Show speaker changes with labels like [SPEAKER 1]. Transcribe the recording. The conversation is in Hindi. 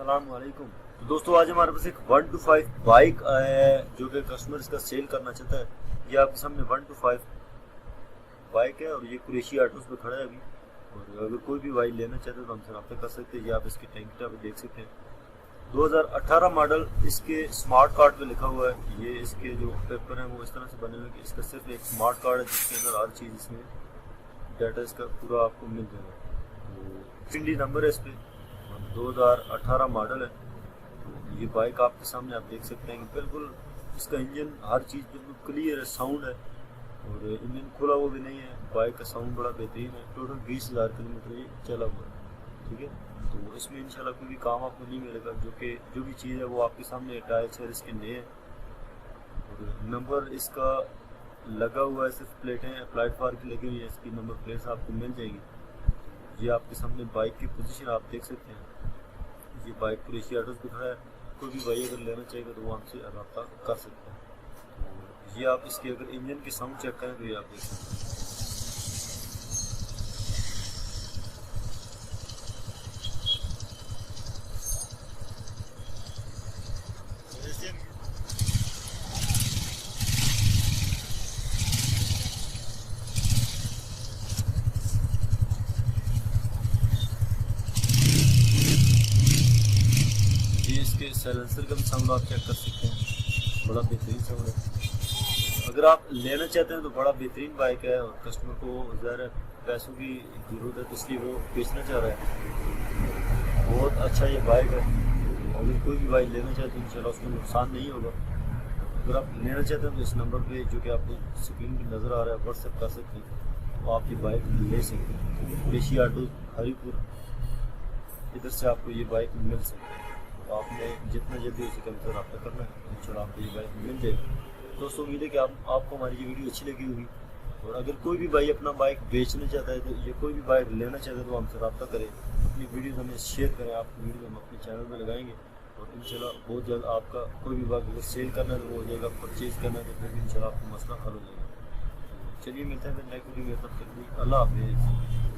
[SPEAKER 1] अस्सलाम वालेकुम। तो दोस्तों आज हमारे पास एक 125 बाइक आया है जो कि कस्टमर इसका सेल करना चाहता है। ये आपके सामने 125 बाइक है और ये कुरैशी ऑटोस पे खड़ा है अभी। और अगर कोई भी बाइक लेना चाहते हैं तो हमसे रब्ता कर सकते हैं। ये आप इसकी टैंक पे देख सकते हैं, 2018 मॉडल इसके स्मार्ट कार्ड पे लिखा हुआ है। ये इसके जो पेपर हैं वो इस तरह से बने हुए हैं कि इसका सिर्फ एक स्मार्ट कार्ड है जिसके अंदर हर चीज़ इसमें डाटा इसका पूरा आपको मिल जाएगा। तो इंडी नंबर है इस पर, 2018 मॉडल है। तो ये बाइक आपके सामने आप देख सकते हैं कि बिल्कुल इसका इंजन हर चीज़ बिल्कुल क्लियर है, साउंड है और इंजन खुला हुआ भी नहीं है। बाइक का साउंड बड़ा बेहतरीन है। टोटल 20,000 किलोमीटर ये चला हुआ है, ठीक है। तो इसमें इंशाल्लाह कोई भी काम आपको नहीं मिलेगा, जो भी चीज़ है वो आपके सामने टायर शेयर इसके नए हैं और नंबर इसका लगा हुआ है, सिर्फ प्लेटें प्लेटफार्म की लगी हुई है। इसकी नंबर प्लेट्स आपको मिल जाएगी। ये आपके सामने बाइक की पोजीशन आप देख सकते हैं। ये बाइक कुरैशी ऑटोस पे खड़ा है। कोई भी भाई अगर लेना चाहेगा तो वो हमसे रब्ता कर सकता है। तो ये आप इसके अगर इंजन की साउंड चेक करें तो ये आप देख सकते हैं। ये इसके साइलेंसर का भी साउंड आप चेक कर सकते हैं, बड़ा बेहतरीन साउंड है। अगर आप लेना चाहते हैं तो बड़ा बेहतरीन बाइक है और कस्टमर को ज़्यादा पैसों की ज़रूरत है तो इसलिए वो बेचना चाह रहा है। बहुत अच्छा ये बाइक है। अगर कोई भी बाइक लेना चाहते हैं इंशाल्लाह उसमें नुकसान नहीं होगा। अगर आप लेना चाहते हैं तो इस नंबर पे जो कि आपको स्क्रीन पर नज़र आ रहा है व्हाट्सएप कर सकते हैं, तो आप ये बाइक ले सकते हैं। कुरैशी ऑटो हरीपुर, इधर से आपको ये बाइक मिल सकती है। तो आपने जितना जल्दी हो सके हमसे रब्ता करना है, इंशाल्लाह आपको ये बाइक मिल जाएगी। दोस्तों उम्मीद है कि आपको हमारी ये वीडियो अच्छी लगी होगी। और अगर कोई भी भाई अपना बाइक बेचना चाहता है तो ये कोई भी बाइक लेना चाहता है तो हमसे रब्ता करें, अपनी वीडियो हमें शेयर करें। आपकी वीडियो हम अपने चैनल में लगाएंगे और इंशाल्लाह बहुत जल्द आपका कोई भी बाइक अगर सेल करना है तो वो हो जाएगा, परचेज़ करना है तो फिर भी इंशाल्लाह आपका मसला हल हो जाएगा। चलिए मिलते हैं नेक्स्ट वीडियो में, तब तक अल्लाह हाफिज़।